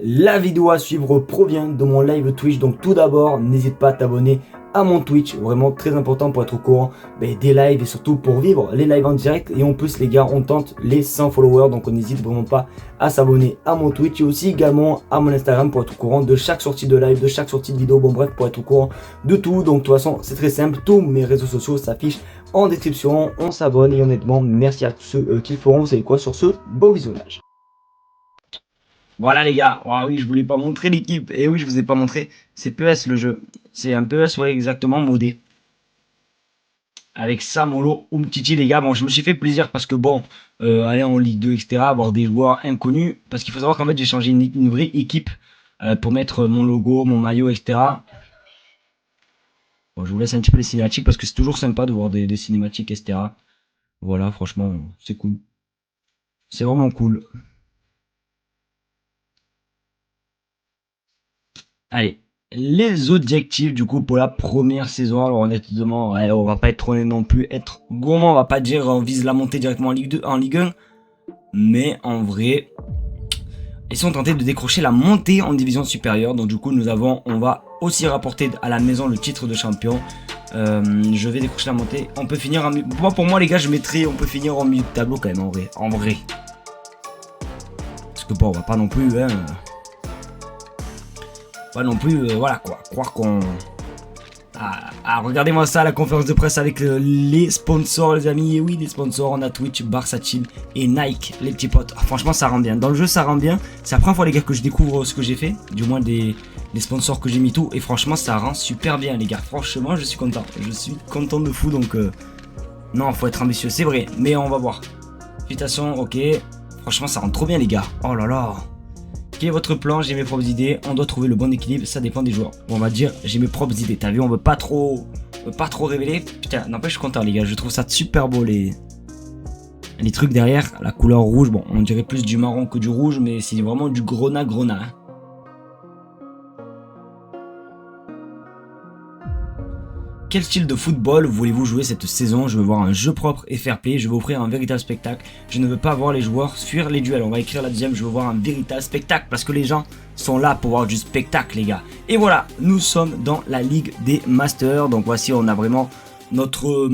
La vidéo à suivre provient de mon live Twitch, donc tout d'abord n'hésite pas à t'abonner à mon Twitch, vraiment très important pour être au courant des lives et surtout pour vivre les lives en direct. Et en plus les gars, on tente les 100 followers, donc on n'hésite vraiment pas à s'abonner à mon Twitch et aussi également à mon Instagram pour être au courant de chaque sortie de live, de chaque sortie de vidéo, bon bref, pour être au courant de tout. Donc de toute façon c'est très simple, tous mes réseaux sociaux s'affichent en description, on s'abonne et honnêtement merci à tous ceux qui le feront. Vous savez quoi, sur ce, bon visionnage. Voilà les gars, oh, oui je voulais pas montrer l'équipe, et oui je vous ai pas montré, c'est PES le jeu, c'est un PES ouais exactement modé. Avec Samolo Umtiti les gars, bon je me suis fait plaisir parce que bon, aller en Ligue 2 etc, avoir des joueurs inconnus, parce qu'il faut savoir qu'en fait j'ai changé une vraie équipe pour mettre mon logo, mon maillot etc. Bon je vous laisse un petit peu les cinématiques parce que c'est toujours sympa de voir des cinématiques etc. Voilà franchement c'est cool, c'est vraiment cool. Allez, les objectifs du coup pour la première saison. Alors honnêtement, ouais, on va pas être honnête non plus, être gourmand, on va pas dire on vise la montée directement en Ligue 2, en Ligue 1. Mais en vrai, ils sont tentés de décrocher la montée en division supérieure. Donc du coup on va aussi rapporter à la maison le titre de champion. Je vais décrocher la montée. On peut finir en pour moi les gars, je mettrai on peut finir en milieu de tableau quand même en vrai. Parce que bon, on va pas non plus pas non plus, voilà quoi, croire qu'on... regardez-moi ça, la conférence de presse avec les sponsors les amis, et oui les sponsors, on a Twitch, Barça Team et Nike, les petits potes. Franchement ça rend bien, dans le jeu ça rend bien, c'est la première fois les gars que je découvre ce que j'ai fait, du moins les sponsors que j'ai mis tout, et franchement ça rend super bien les gars, franchement je suis content de fou, donc non faut être ambitieux, c'est vrai, mais on va voir. Félicitations, ok, franchement ça rend trop bien les gars, oh là là. Quel est votre plan? J'ai mes propres idées. On doit trouver le bon équilibre. Ça dépend des joueurs. Bon, on va dire j'ai mes propres idées. T'as vu, on veut pas trop révéler. Putain, n'empêche, je suis content les gars. Je trouve ça super beau les trucs derrière. La couleur rouge. Bon, on dirait plus du marron que du rouge, mais c'est vraiment du grenat. Hein. Quel style de football voulez-vous jouer cette saison? Je veux voir un jeu propre et fair play, je veux offrir un véritable spectacle. Je ne veux pas voir les joueurs fuir les duels. On va écrire la deuxième, je veux voir un véritable spectacle. Parce que les gens sont là pour voir du spectacle les gars. Et voilà, nous sommes dans la Ligue des Masters. Donc voici, on a vraiment notre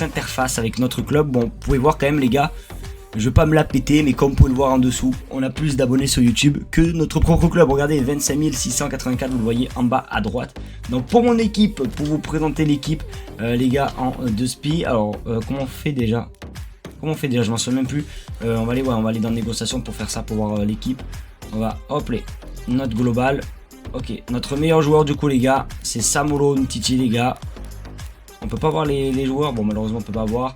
interface avec notre club. Bon, vous pouvez voir quand même les gars, je vais pas me la péter, mais comme vous pouvez le voir en dessous, on a plus d'abonnés sur YouTube que notre propre club. Regardez, 25 684, vous le voyez en bas à droite. Donc pour mon équipe, pour vous présenter l'équipe, les gars, en 2 spi. Alors, comment on fait déjà? Je m'en souviens même plus. On va aller dans négociation pour faire ça, pour voir l'équipe. On va, hop, les note globale. Ok, notre meilleur joueur du coup les gars, c'est Samolo Umtiti les gars. On peut pas voir les joueurs, bon malheureusement on peut pas voir.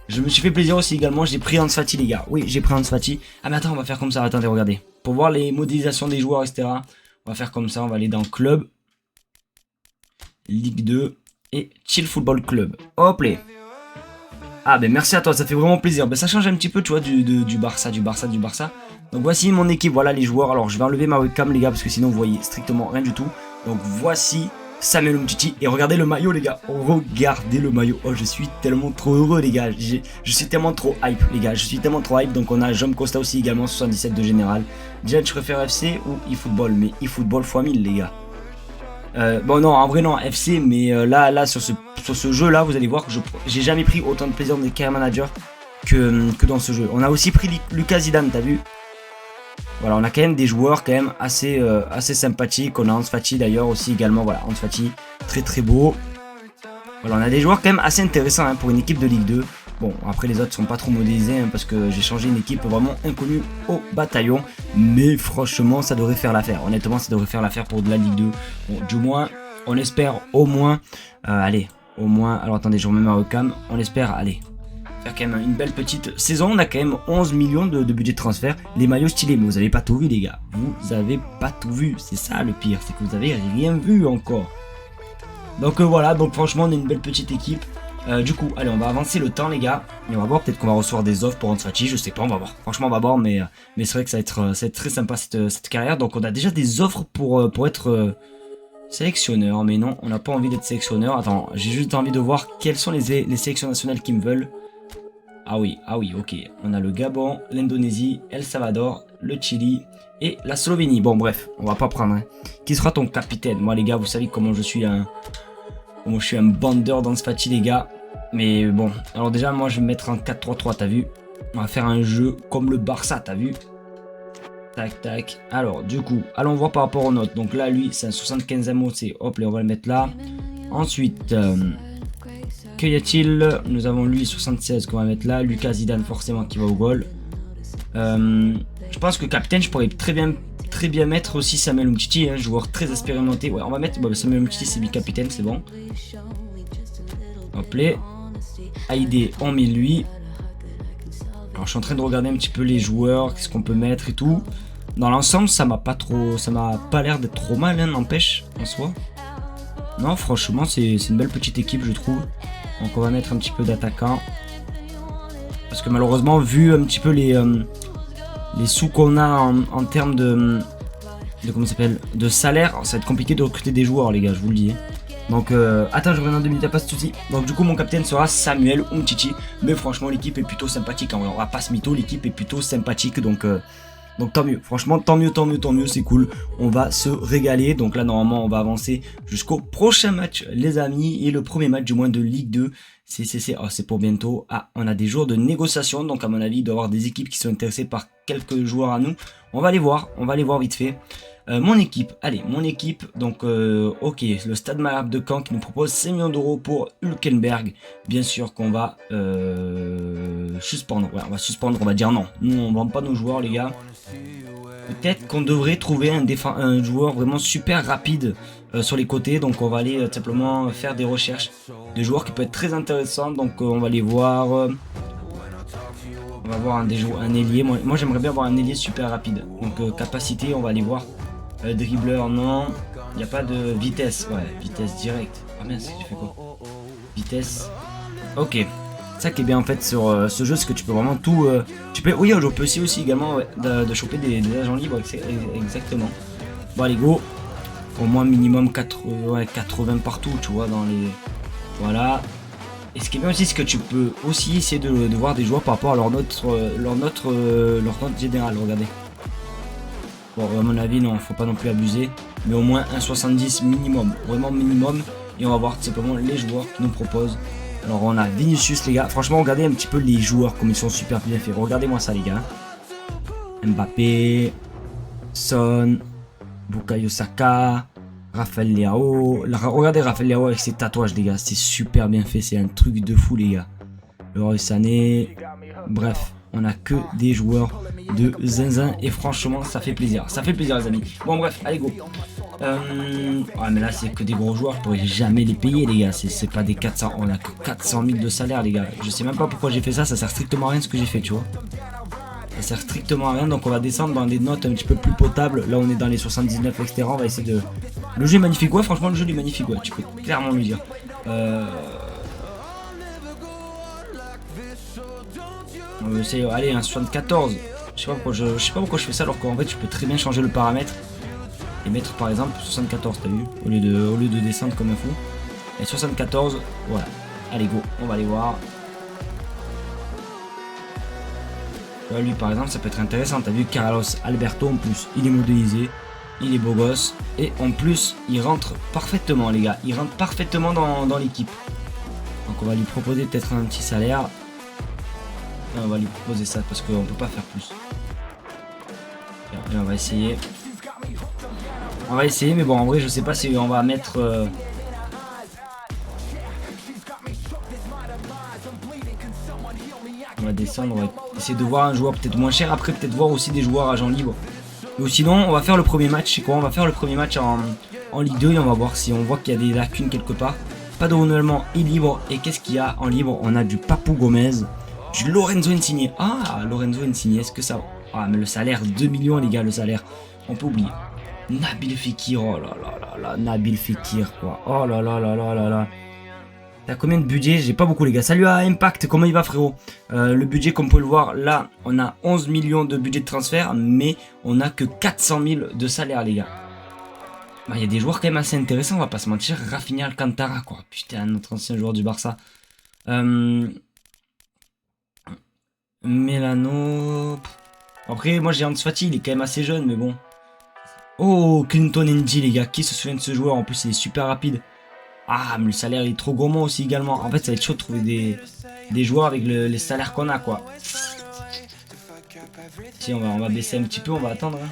Je me suis fait plaisir aussi également, j'ai pris Ansu Fati les gars. Oui, j'ai pris Ansu Fati. Ah mais attends, on va faire comme ça, attendez, regardez. Pour voir les modélisations des joueurs, etc. On va faire comme ça, on va aller dans Club, Ligue 2 et Chill Football Club. Hop là. Ah ben merci à toi, ça fait vraiment plaisir. Ben ça change un petit peu, tu vois, du Barça. Donc voici mon équipe, voilà les joueurs. Alors je vais enlever ma webcam les gars, parce que sinon vous voyez strictement rien du tout. Donc voici Samuel Umtiti, et regardez le maillot les gars, regardez le maillot, oh je suis tellement trop heureux les gars, je suis tellement trop hype les gars, donc on a Jom Costa aussi également, 77 de général. Déjà tu préfères FC ou eFootball? Mais eFootball x 1000 les gars. Bon non, en vrai non, FC, mais là sur ce jeu là, vous allez voir que j'ai jamais pris autant de plaisir dans les carrière manager que dans ce jeu. On a aussi pris Lucas Zidane, t'as vu? Voilà, on a quand même des joueurs quand même assez sympathiques. On a Ansu Fati d'ailleurs aussi également. Voilà, Ansu Fati, très très beau. Voilà, on a des joueurs quand même assez intéressants pour une équipe de Ligue 2. Bon, après les autres sont pas trop modélisés parce que j'ai changé une équipe vraiment inconnue au bataillon. Mais franchement, ça devrait faire l'affaire. Honnêtement, ça devrait faire l'affaire pour de la Ligue 2. Bon, du moins, on espère au moins. Allez, au moins. Alors attendez, je remets ma webcam. On espère, allez. Faire quand même une belle petite saison. On a quand même 11 millions de budget de transfert. Les maillots stylés, mais vous avez pas tout vu les gars. Vous avez pas tout vu, c'est ça le pire, c'est que vous avez rien vu encore. Donc voilà, donc franchement on a une belle petite équipe. Du coup, allez, on va avancer le temps les gars. Et on va voir, peut-être qu'on va recevoir des offres pour Ansu Fati, je sais pas, on va voir. Franchement on va voir, mais c'est vrai que ça va être très sympa cette carrière. Donc on a déjà des offres pour être sélectionneur. Mais non, on n'a pas envie d'être sélectionneur. Attends, j'ai juste envie de voir quelles sont les sélections nationales qui me veulent. Ah oui, ok. On a le Gabon, l'Indonésie, El Salvador le Chili et la Slovénie. Bon bref, on va pas prendre. Hein. Qui sera ton capitaine? Moi les gars, vous savez comment je suis un bandeur dans ce fatigué les gars. Mais bon, alors déjà moi je vais me mettre en 4-3-3, t'as vu? On va faire un jeu comme le Barça, t'as vu? Tac tac. Alors du coup, allons voir par rapport aux notes. Donc là lui c'est un 75 MOC. Hop, là on va le mettre là. Ensuite, que y a-t-il? Nous avons lui 76 qu'on va mettre là. Lucas Zidane forcément qui va au goal. Je pense que capitaine je pourrais très bien mettre aussi Samuel Umtiti, hein, joueur très expérimenté. Ouais, on va mettre Samuel Umtiti, c'est mi-capitaine, c'est bon. Hop là. Haïdé, on met lui. Alors je suis en train de regarder un petit peu les joueurs, qu'est-ce qu'on peut mettre et tout. Dans l'ensemble, ça m'a pas l'air d'être trop mal, hein, n'empêche, en soi. Non, franchement, c'est une belle petite équipe, je trouve. Donc on va mettre un petit peu d'attaquants. Parce que malheureusement, vu un petit peu les sous qu'on a en termes de comment ça s'appelle, de salaire, ça va être compliqué de recruter des joueurs, les gars, je vous le dis. Donc, attends, je reviens dans 2 minutes, pas de soucis. Donc, du coup, mon capitaine sera Samuel Umtiti. Mais franchement, l'équipe est plutôt sympathique. Hein. On va pas se mytho, l'équipe est plutôt sympathique. Donc tant mieux. Franchement, tant mieux, c'est cool. On va se régaler. Donc là, normalement, on va avancer jusqu'au prochain match, les amis. Et le premier match, du moins, de Ligue 2. C'est pour bientôt. Ah, on a des jours de négociation. Donc, à mon avis, il doit y avoir des équipes qui sont intéressées par quelques joueurs à nous. On va les voir vite fait. Mon équipe, donc ok, le Stade Malherbe de Caen qui nous propose 5 millions d'euros pour Hülkenberg. Bien sûr qu'on va suspendre, ouais, on va suspendre, on va dire non. Nous on vend pas nos joueurs les gars. Peut-être qu'on devrait trouver un joueur vraiment super rapide sur les côtés, donc on va aller simplement faire des recherches de joueurs qui peuvent être très intéressants, donc on va les voir. On va voir un ailier, moi j'aimerais bien avoir un ailier super rapide, donc capacité on va aller voir. Dribbleur non, il n'y a pas de vitesse, ouais, vitesse directe. Ah mince, j'ai fait quoi? Vitesse, ok. Ça qui est bien en fait sur ce jeu, c'est que tu peux vraiment tout... oui, on peut aussi également ouais, de choper des agents libres, exactement. Bon allez go, au moins minimum 80 partout, tu vois, dans les... Voilà. Et ce qui est bien aussi, c'est que tu peux aussi essayer de voir des joueurs par rapport à leur note générale, regardez. Bon, à mon avis, non, faut pas non plus abuser. Mais au moins un 70 minimum. Vraiment minimum. Et on va voir tout simplement les joueurs qui nous proposent. Alors, on a Vinicius, les gars. Franchement, regardez un petit peu les joueurs, comme ils sont super bien faits. Regardez-moi ça, les gars. Mbappé. Son. Bukayo Saka. Rafael Leao. Regardez Rafael Leao avec ses tatouages, les gars. C'est super bien fait. C'est un truc de fou, les gars. Leroy Sané. Bref. On a que des joueurs de zinzin et franchement ça fait plaisir les amis. Bon bref, allez go. Ouais mais là c'est que des gros joueurs, je pourrais jamais les payer les gars, c'est pas des 400, on a que 400 000 de salaire les gars. Je sais même pas pourquoi j'ai fait ça, ça sert strictement à rien ce que j'ai fait tu vois. Ça sert strictement à rien, donc on va descendre dans des notes un petit peu plus potables. Là on est dans les 79 etc, on va essayer de... Le jeu est magnifique, ouais franchement le jeu est magnifique, ouais tu peux clairement lui dire. On va essayer, allez, un 74. Je sais pas pourquoi je fais ça alors qu'en fait je peux très bien changer le paramètre et mettre par exemple 74, t'as vu, au lieu de descendre comme un fou. Et 74, voilà. Allez go, on va aller voir. Là, lui par exemple ça peut être intéressant, t'as vu Carlos Alberto en plus, il est modélisé, il est beau gosse et en plus il rentre parfaitement les gars, il rentre parfaitement dans l'équipe. Donc on va lui proposer peut-être un petit salaire. On va lui proposer ça parce qu'on peut pas faire plus. Et on va essayer. On va essayer, mais bon, en vrai, je sais pas si on va mettre. On va descendre, on va essayer de voir un joueur peut-être moins cher. Après, peut-être voir aussi des joueurs agents libres. Ou sinon, on va faire le premier match. C'est quoi? On va faire le premier match en Ligue 2 et on va voir si on voit qu'il y a des lacunes quelque part. Pas de renouvellement libre. Et qu'est-ce qu'il y a en libre? On a du Papou Gomez. Du Lorenzo Insigne. Ah, Lorenzo Insigne, est-ce que ça... Ah, mais le salaire, 2 millions, les gars, le salaire. On peut oublier. Nabil Fekir, oh là là là là, Nabil Fekir, quoi. Oh là là là là là là. T'as combien de budget? J'ai pas beaucoup, les gars. Salut à Impact, comment il va, frérot? Le budget, comme on peut le voir, là, on a 11 millions de budget de transfert, mais on a que 400 000 de salaire, les gars. Bah, il y a des joueurs quand même assez intéressants, on va pas se mentir. Rafinha Alcantara, quoi. Putain, notre ancien joueur du Barça. Melano. Après, moi j'ai Ansu Fati, il est quand même assez jeune, mais bon. Oh, Clinton Ndji, les gars. Qui se souvient de ce joueur? En plus, il est super rapide. Ah, mais le salaire il est trop gourmand aussi également. En fait, ça va être chaud de trouver des joueurs avec les salaires qu'on a, quoi. Si, on va baisser un petit peu, on va attendre. Hein.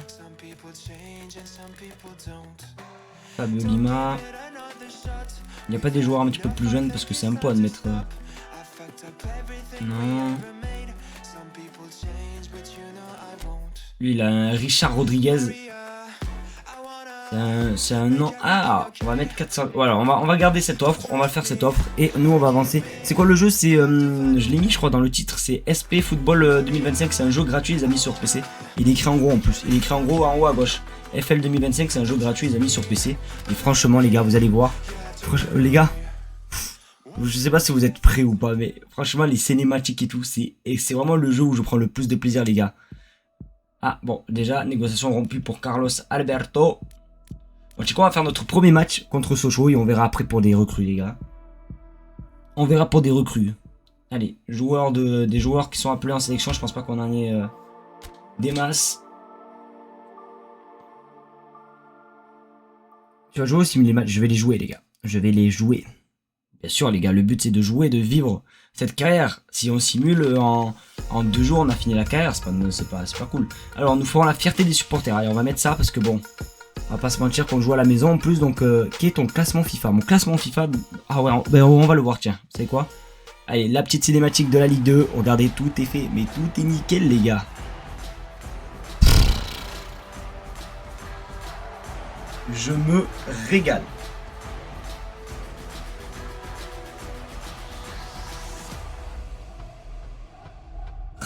Fabio Lima. Il n'y a pas des joueurs un petit peu plus jeunes parce que c'est un peu à mettre. Non. Lui, il a un Richard Rodriguez. C'est un nom. Ah, on va mettre 400. Voilà, on va garder cette offre. On va faire cette offre. Et nous, on va avancer. C'est quoi le jeu? C'est. Je l'ai mis, je crois, dans le titre. C'est SP Football 2025. C'est un jeu gratuit, les amis, sur PC. Il est écrit en gros en plus. Il est écrit en gros en haut à gauche. FL 2025, c'est un jeu gratuit, les amis, sur PC. Et franchement, les gars, vous allez voir. Les gars. Je sais pas si vous êtes prêts ou pas, mais franchement, les cinématiques et tout, c'est vraiment le jeu où je prends le plus de plaisir, les gars. Ah, bon, déjà, négociation rompue pour Carlos Alberto. Bon, tu sais quoi, on va faire notre premier match contre Sochaux et on verra après pour des recrues, les gars. On verra pour des recrues. Allez, des joueurs qui sont appelés en sélection, je pense pas qu'on en ait des masses. Tu vas jouer aussi les matchs, je vais les jouer, les gars. Je vais les jouer. Bien sûr, les gars, le but c'est de jouer, de vivre cette carrière. Si on simule en 2 jours, on a fini la carrière, c'est pas cool. Alors, nous ferons la fierté des supporters. Allez, on va mettre ça parce que bon, on va pas se mentir qu'on joue à la maison en plus. Donc, quel est ton classement FIFA? Mon classement FIFA, ah ouais, on va le voir, tiens. Vous savez quoi? Allez, la petite cinématique de la Ligue 2. Regardez, tout est fait, mais tout est nickel, les gars. Je me régale.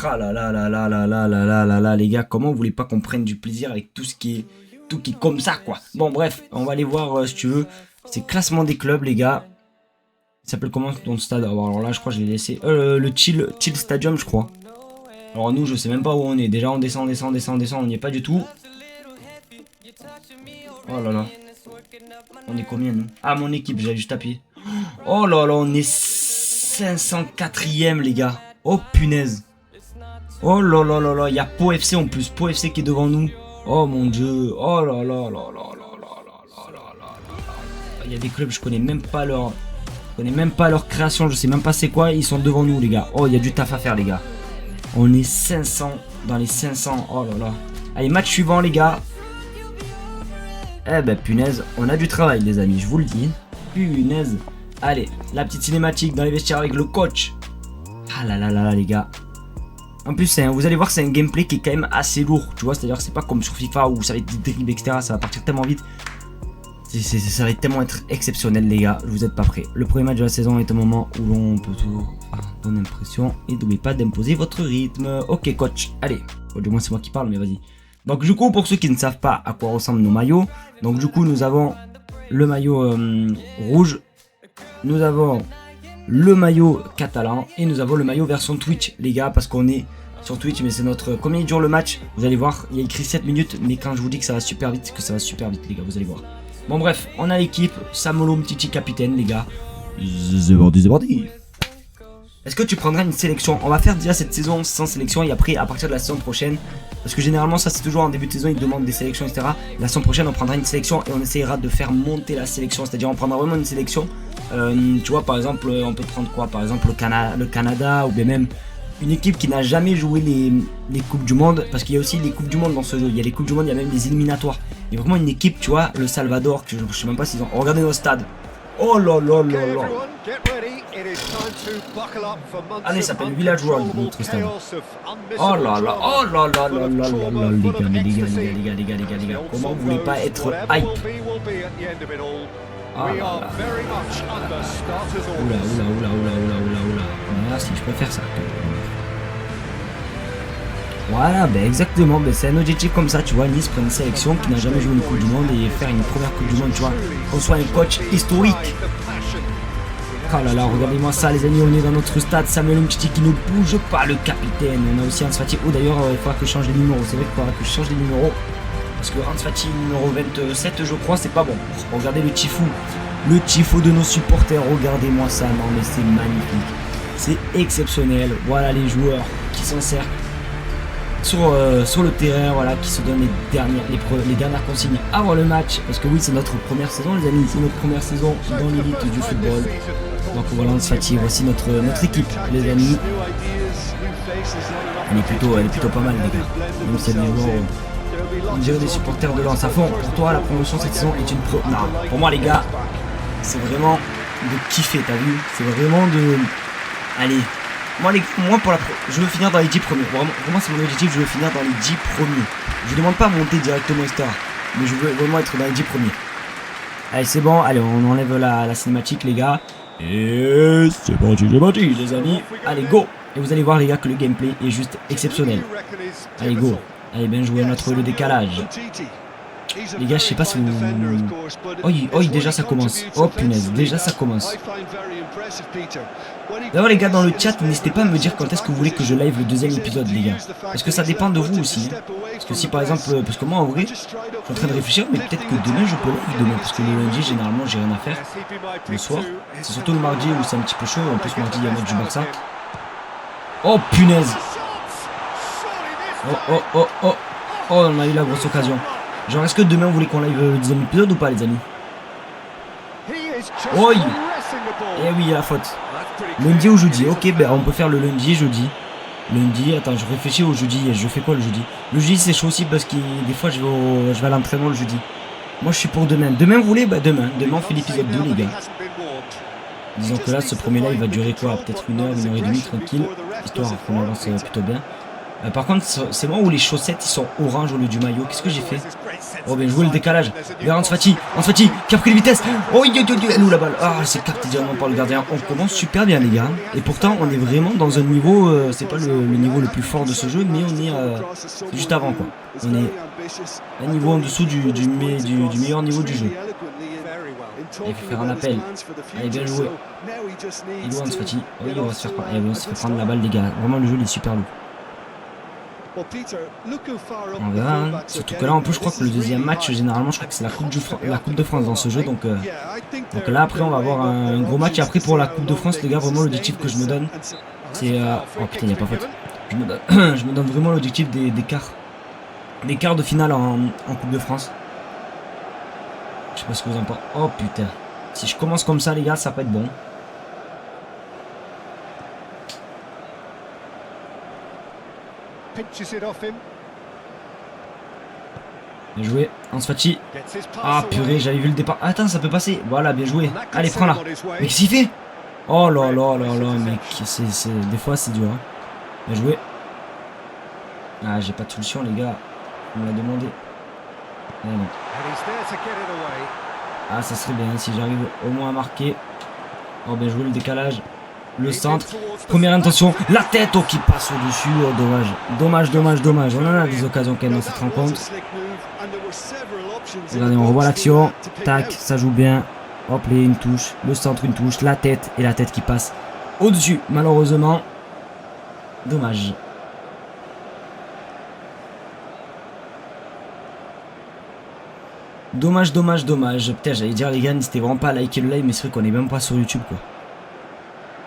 Ah là là là là là là là là là là, les gars, comment vous voulez pas qu'on prenne du plaisir avec tout qui est comme ça, quoi. Bon, bref, on va aller voir si tu veux. C'est classement des clubs, les gars. Il s'appelle comment ton stade? Alors là, je crois que je l'ai laissé. Le Chill Stadium, je crois. Alors nous, je sais même pas où on est. Déjà, on descend, on n'y est pas du tout. Oh là là. On est combien, nous? Ah, mon équipe, j'ai juste tapé. Oh là là, on est 504ème, les gars. Oh, punaise. Oh là là là là, il y a Pau FC en plus. Pau FC qui est devant nous. Oh mon dieu. Oh là là là là là là là là là là. Il y a des clubs, je connais même pas leur création, je sais même pas c'est quoi. Ils sont devant nous, les gars. Oh, il y a du taf à faire, les gars. On est 500 dans les 500. Oh là là. Allez, match suivant, les gars. Eh ben, punaise, on a du travail, les amis, je vous le dis. Punaise. Allez, la petite cinématique dans les vestiaires avec le coach. Ah là là là là, les gars. En plus, vous allez voir, c'est un gameplay qui est quand même assez lourd. Tu vois, c'est-à-dire c'est pas comme sur FIFA où ça va être terrible, etc. Ça va partir tellement vite. Ça va tellement être exceptionnel, les gars. Vous êtes pas prêts. Le premier match de la saison est un moment où l'on peut toujours donner impression. Et n'oubliez pas d'imposer votre rythme. Ok, coach. Allez. Bon, du moins, c'est moi qui parle, mais vas-y. Donc, du coup, pour ceux qui ne savent pas à quoi ressemblent nos maillots. Donc, du coup, nous avons le maillot rouge. Nous avons le maillot catalan et nous avons le maillot version Twitch, les gars, parce qu'on est sur Twitch, mais c'est notre combien il dure le match, vous allez voir, il y a écrit 7 minutes, mais quand je vous dis que ça va super vite, les gars, vous allez voir. Bon bref, on a l'équipe, Samolo Mtiti capitaine, les gars. C'est parti. Est-ce que tu prendras une sélection? On va faire déjà cette saison sans sélection et après à partir de la saison prochaine, parce que généralement ça c'est toujours en début de saison, ils demandent des sélections, etc. La saison prochaine on prendra une sélection et on essayera de faire monter la sélection, c'est-à-dire on prendra vraiment une sélection. Tu vois, par exemple, on peut prendre quoi? Par exemple le Canada ou bien même une équipe qui n'a jamais joué les Coupes du Monde, parce qu'il y a aussi les Coupes du Monde dans ce jeu. Il y a les Coupes du Monde, il y a même les éliminatoires. Il y a vraiment une équipe, tu vois, le Salvador, que je sais même pas s'ils ont. Regardez nos stades. Oh là là là là. Allez, ça s'appelle Village World, notre stade. Oh là là, oh là là là là là là, les gars. Comment vous voulez pas être hype? Ah là là. Oula. Merci, je peux faire ça. Voilà, ben exactement, ben c'est un objectif comme ça, tu vois. Nice prend une sélection qui n'a jamais joué une Coupe du Monde et faire une première Coupe du Monde, tu vois. Qu'on soit un coach historique. Oh là là, regardez-moi ça, les amis, on est dans notre stade. Samuel Umtiti qui ne bouge pas, le capitaine. On a aussi Ansu Fati. Oh d'ailleurs, il faudra que je change les numéros. C'est vrai qu'il faudra que je change les numéros. Parce que Ansu Fati numéro 27, je crois, c'est pas bon. Regardez le tifo. Le tifo de nos supporters. Regardez-moi ça. Non, mais c'est magnifique. C'est exceptionnel. Voilà les joueurs qui s'encerclent. sur le terrain, voilà, qui se donne les dernières consignes avant le match. Parce que oui, c'est notre première saison, les amis. C'est notre première saison dans l'élite du football. Donc voilà, on se fatigue. Voici notre équipe, les amis. Elle est plutôt pas mal, les gars. Même si elle est joueurs, on dirait des supporters de Lens à fond. Pour toi, la promotion cette saison est une non, pour moi, les gars, c'est vraiment de kiffer, t'as vu? C'est vraiment de... Allez, moi je veux finir dans les 10 premiers. Vraiment c'est mon objectif, je veux finir dans les 10 premiers. Je demande pas à monter directement, etc. Mais je veux vraiment être dans les 10 premiers. Allez, c'est bon, allez, on enlève la cinématique, les gars. Et c'est parti, les amis. Allez, go! Et vous allez voir, les gars, que le gameplay est juste exceptionnel. Allez, go! Allez, bien joué, on a trouvé le décalage. Les gars, je sais pas si vous... Oh, déjà ça commence. Oh punaise, déjà ça commence. D'ailleurs les gars, dans le chat, n'hésitez pas à me dire quand est-ce que vous voulez que je live le deuxième épisode, les gars. Parce que ça dépend de vous aussi. Hein. Parce que si par exemple, parce que moi en vrai, je suis en train de réfléchir, mais peut-être que demain je peux live demain. Parce que le lundi, généralement, j'ai rien à faire. Le soir. C'est surtout le mardi où c'est un petit peu chaud. En plus, mardi, il y a match du Barça. Oh punaise. Oh, on a eu la grosse occasion. Genre, est-ce que demain vous voulez qu'on live le deuxième épisode ou pas, les amis? Oi! Eh oui, il y a la faute. Lundi ou jeudi? Ok, ben on peut faire le lundi, jeudi. Lundi, attends, je réfléchis au jeudi. Je fais quoi le jeudi? Le jeudi, c'est chaud aussi parce que des fois, je vais à l'entraînement le jeudi. Moi, je suis pour demain. Demain, vous voulez? Bah, demain. Demain, on fait l'épisode 2, les gars. Disons que là, ce premier live va durer quoi? Peut-être 1 heure et demie, tranquille. Histoire qu'on avance plutôt bien. Par contre, c'est moi où les chaussettes ils sont orange au lieu du maillot. Qu'est-ce que j'ai fait? Oh, ben jouer le décalage. Vers Ansu Fati qui a pris les vitesses. Oh, elle est où la balle? Ah, c'est capté directement par le gardien. On commence super bien, les gars. Et pourtant, on est vraiment dans un niveau. C'est pas le niveau le plus fort de ce jeu, mais on est juste avant, quoi. On est un niveau en dessous du meilleur niveau du jeu. Il faut faire un appel. Allez, bien joué. Il est où Ansu Fati? Oh, il va se faire prendre la balle, les gars. Vraiment, le jeu il est super lourd. On verra, hein. Surtout que là en plus je crois que le deuxième match généralement je crois que c'est la coupe de France dans ce jeu, donc là après on va avoir un gros match. Et après pour la Coupe de France, les gars, vraiment l'objectif que je me donne c'est oh putain, il n'y a pas faute. Je me donne vraiment l'objectif des quarts de finale en Coupe de France. Je sais pas ce que vous en pensez. Oh putain, si je commence comme ça, les gars, ça peut être bon. Bien joué, Ansu Fati. Ah purée, j'avais vu le départ. Attends, ça peut passer. Voilà, bien joué. Allez, prends-la. Mais qu'est-ce qu'il fait? Oh là là là là, mec. Des fois, c'est dur. Hein. Bien joué. Ah, j'ai pas de solution, les gars. On me l'a demandé. Ah, non. Ah, ça serait bien si j'arrive au moins à marquer. Oh, bien joué le décalage. Le centre, première intention, la tête, oh, qui passe au-dessus, oh, dommage. On en a des occasions quand même dans cette rencontre. Regardez, on revoit l'action, tac, ça joue bien. Hop, là, une touche, le centre, une touche, la tête et la tête qui passe au-dessus, malheureusement. Dommage. Dommage. Putain, j'allais dire, les gars, n'hésitez vraiment pas à liker le live, mais c'est vrai qu'on est même pas sur YouTube, quoi.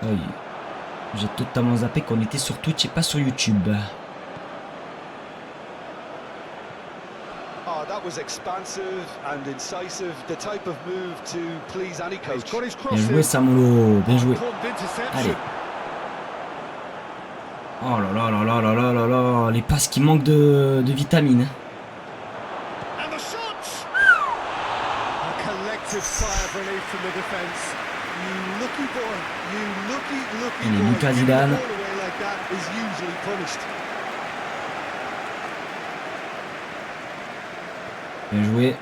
Oui. J'ai totalement zappé qu'on était sur Twitch et pas sur YouTube. Bien joué Samulo, bien joué. Allez. Oh là là, les passes qui manquent de vitamines. Il est Lucas Zidane. Bien joué.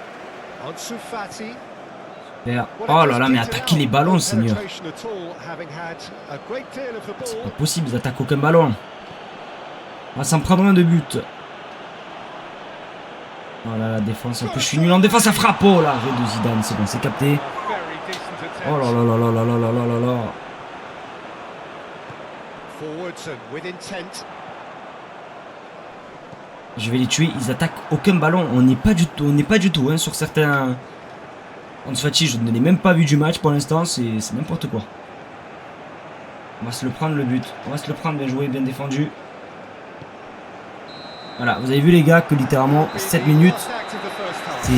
Super. Oh là là, mais attaquer les ballons, Seigneur. C'est pas possible, ils attaquent aucun ballon. On va s'en prendre un de but. Oh là, la défense. En plus, je suis nul en défense, ça frappe. Oh là, arrêt de Zidane, c'est bon, c'est capté. Oh là là là là là là là là là là. Je vais les tuer, ils attaquent aucun ballon. On n'est pas du tout hein, sur certains. Ansu Fati, je ne l'ai même pas vu du match pour l'instant, c'est n'importe quoi. On va se le prendre le but. On va se le prendre, bien joué, bien défendu. Voilà, vous avez vu les gars que littéralement 7 minutes,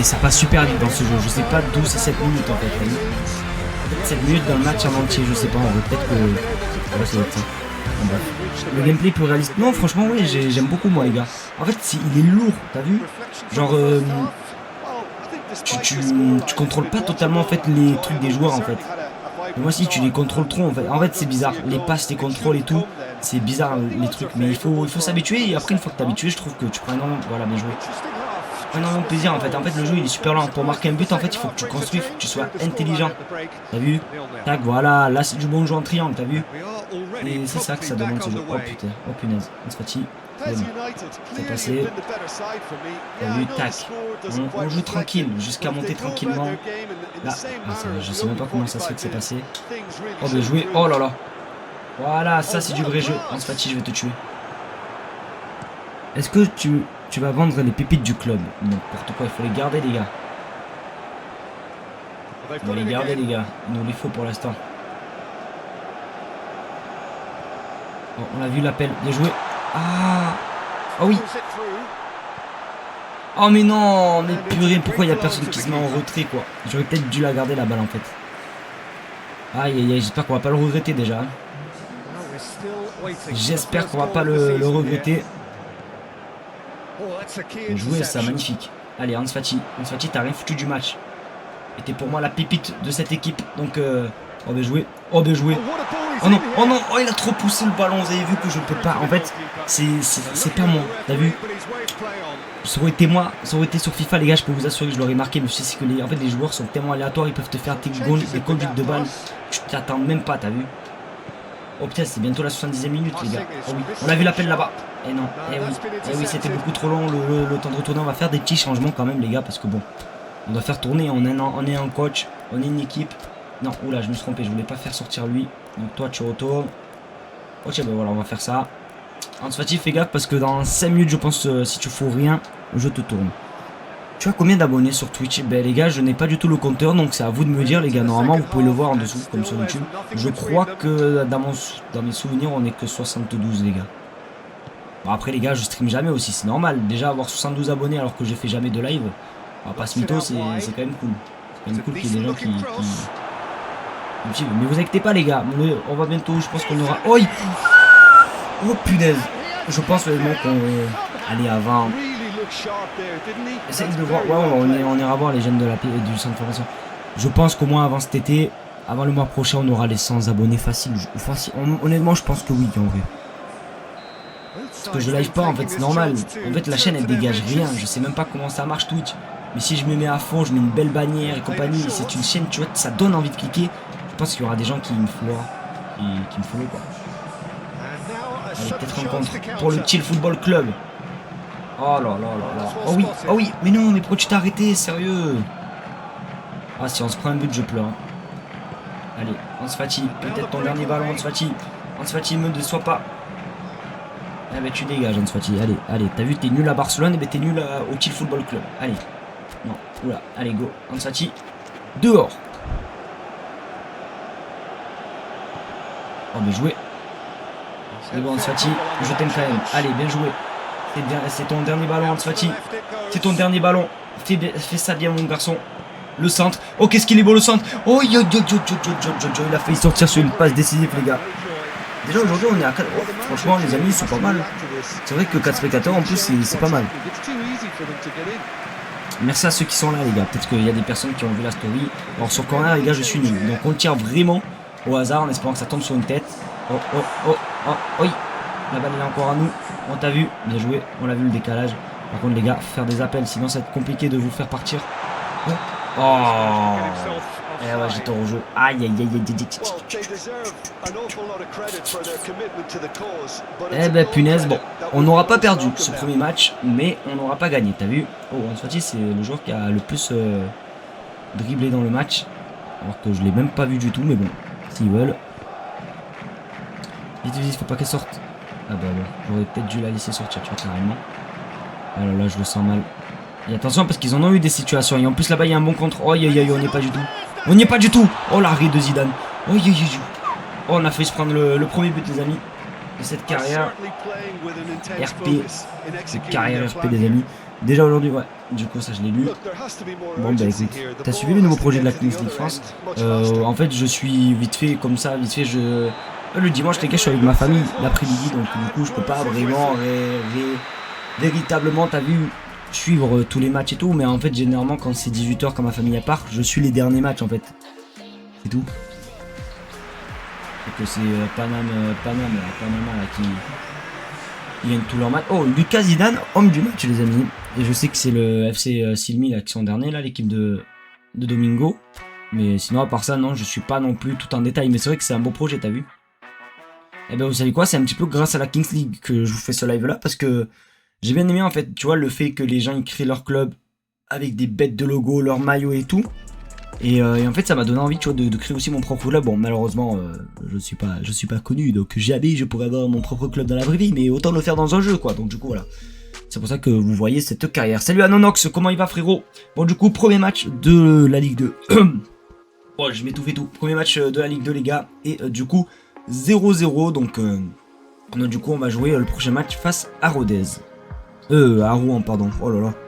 ça passe super vite dans ce jeu. Je sais pas d'où c'est 7 minutes en fait. Peut-être 7 minutes dans le match en entier, je sais pas. Peut-être que... Ouais, ça va être ça. Bon, bref. Le gameplay plus réaliste. Non, franchement, oui, j'aime beaucoup moi les gars. En fait, il est lourd, t'as vu? Genre, tu contrôles pas totalement en fait les trucs des joueurs en fait. Mais moi si tu les contrôles trop en fait. En fait c'est bizarre. Les passes, les contrôles et tout. C'est bizarre les trucs. Mais il faut s'habituer. Et après une fois que t'es habitué, je trouve que tu prends énormément. Voilà, bien joué. Énormément de plaisir en fait. En fait le jeu il est super lent. Pour marquer un but en fait il faut que tu construises, que tu sois intelligent. T'as vu? Tac, voilà. Là c'est du bon jeu en triangle, t'as vu? Et c'est ça que ça demande ce jeu. Oh putain, oh punaise. Ansu Fati. C'est passé. T'as vu? Tac. On joue tranquille jusqu'à monter tranquillement. Là, je sais même pas comment ça se fait que c'est passé. Oh bien joué. Oh là là. Voilà, ça c'est du vrai jeu. Ansu Fati, je vais te tuer. Est-ce que tu vas vendre les pépites du club? N'importe quoi, il faut les garder les gars. Il faut les garder les gars. Il nous les faut pour l'instant. Oh, on a vu l'appel. Bien joué. Ah. Oh oui. Oh mais non, mais purée, pourquoi il n'y a personne qui se met en retrait quoi? J'aurais peut-être dû la garder la balle en fait. Aïe aïe aïe, j'espère qu'on va pas le regretter déjà. J'espère qu'on va pas le regretter. Jouer ça, magnifique. Allez, Ansu Fati, t'as rien foutu du match. Et t'es pour moi la pépite de cette équipe. Donc, oh bien joué. Oh bien joué. Oh non, oh non, oh il a trop poussé le ballon. Vous avez vu que je peux pas. En fait, c'est pas moi. T'as vu? Ça aurait été moi, ça aurait été sur FIFA les gars, je peux vous assurer que je l'aurais marqué. Mais je sais que en fait les joueurs sont tellement aléatoires, ils peuvent te faire des conduites de balle. Tu t'attends même pas, t'as vu? Oh putain, c'est bientôt la 70e minute les gars. Oh oui, on a vu l'appel là-bas. Et non, eh oui, c'était beaucoup trop long le temps de retourner. On va faire des petits changements quand même les gars, parce que bon, on doit faire tourner. On est un coach, on est une équipe. Non, oula, je me suis trompé, je voulais pas faire sortir lui. Donc toi tu retournes. Ok, ben voilà, on va faire ça. Ansu Fati, fais gaffe parce que dans 5 minutes, je pense, si tu fous rien, je te tourne. Tu as combien d'abonnés sur Twitch? Ben les gars, je n'ai pas du tout le compteur, donc c'est à vous de me dire les gars. Normalement, vous pouvez le voir en dessous, comme sur YouTube. Je crois que dans mes souvenirs, on est que 72 les gars. Bon, après les gars, je stream jamais aussi, c'est normal. Déjà avoir 72 abonnés alors que je fais jamais de live, on va pas se mytho, c'est quand même cool. C'est quand même cool qu'il y ait des gens qui... Mais vous inquiétez pas les gars, on va bientôt, je pense qu'on aura... Oh, oh punaise. Je pense vraiment qu'on... Allez, avant... Essaye de voir... Ouais, on ira voir les jeunes de du centre de formation. Je pense qu'au moins avant cet été, avant le mois prochain, on aura les 100 abonnés faciles. Honnêtement, je pense que oui, en vrai. Parce que je live pas, en fait, c'est normal. En fait, la chaîne, elle dégage rien. Je sais même pas comment ça marche, Twitch. Mais si je me mets à fond, je mets une belle bannière et compagnie, c'est une chaîne, tu vois, ça donne envie de cliquer. Je pense qu'il y aura des gens qui me follow, quoi. Allez, peut-être rencontre pour le Chill Football Club. Oh là là là là. Oh oui, mais non, mais pourquoi tu t'es arrêté, sérieux? Ah, si on se prend un but, je pleure. Allez, Ansu Fati, peut-être ton dernier ballon, Ansu Fati. Ansu Fati, ne déçois pas. Ah ben tu dégages, Ansu Fati. Allez, t'as vu, t'es nul à Barcelone, et ben t'es nul au Chill Football Club. Allez. Non, oula, allez, go. Ansu Fati, dehors. Oh, bien joué. C'est bon, Ansu Fati, je t'aime quand même. Allez, bien joué. C'est ton dernier ballon, Ansu Fati. C'est ton dernier ballon. Fais ça bien, mon garçon. Le centre. Oh, qu'est-ce qu'il est beau, le centre. Oh, il a failli sortir sur une passe décisive, les gars. Déjà, aujourd'hui, on est à 4. Oh, franchement, les amis, ils sont pas mal. C'est vrai que 4 spectateurs, en plus, c'est pas mal. Merci à ceux qui sont là, les gars. Peut-être qu'il y a des personnes qui ont vu la story. Alors, sur corner, les gars, je suis nul. Donc, on tire vraiment au hasard en espérant que ça tombe sur une tête. Oui. La balle est encore à nous. On t'a vu. Bien joué. On l'a vu le décalage. Par contre, les gars, faire des appels. Sinon, ça va être compliqué de vous faire partir. Oh. Eh ouais, j'étais en jeu. Aïe. Eh ben, punaise. Bon, on n'aura pas perdu ce premier match, mais on n'aura pas gagné. T'as vu? Oh, Ansu Fati, c'est le joueur qui a le plus dribblé dans le match. Alors que je l'ai même pas vu du tout, mais bon, s'ils veulent. Vite, faut pas qu'elle sorte. Ah bah bon, j'aurais peut-être dû la laisser sortir, tu vois, carrément. Alors là, je le sens mal. Et attention, parce qu'ils en ont eu des situations. Et en plus, là-bas, il y a un bon contre. Oh, on n'y est pas du tout. On n'y est pas du tout. Oh, l'arrêt de Zidane. Oh, on a failli se prendre le premier but, les amis. de cette carrière RP. Cette carrière RP des amis. Déjà aujourd'hui, ouais, du coup ça je l'ai lu. Bon bah écoute, t'as suivi le nouveau projet de la Kings League France? En fait je suis vite fait comme ça, vite fait le dimanche les gars je suis avec ma famille l'après-midi, donc du coup je peux pas vraiment véritablement, t'as vu, suivre tous les matchs et tout, mais en fait généralement quand c'est 18h quand ma famille part, je suis les derniers matchs en fait. C'est tout. Et que c'est Panama là, qui gagne tous leurs matchs. Oh, Lucas Zidane, homme du match les amis. Et je sais que c'est le FC Silmi là, qui sont derniers là, l'équipe de Domingo. Mais sinon à part ça non, je suis pas non plus tout en détail, mais c'est vrai que c'est un beau projet, t'as vu. Et ben vous savez quoi, c'est un petit peu grâce à la Kings League que je vous fais ce live là, parce que j'ai bien aimé en fait, tu vois, le fait que les gens ils créent leur club avec des bêtes de logo, leur maillot et tout. Et en fait ça m'a donné envie, tu vois, de créer aussi mon propre club. Bon malheureusement je suis pas connu, donc jamais je pourrais avoir mon propre club dans la vraie vie, mais autant le faire dans un jeu quoi, donc du coup voilà. C'est pour ça que vous voyez cette carrière. Salut Anonox, comment il va frérot? Bon du coup premier match de la Ligue 2. Bon je m'étouffe et tout. Premier match de la Ligue 2 les gars. Et du coup 0-0, donc du coup on va jouer le prochain match face à Rodez. À Rouen pardon, oh là là.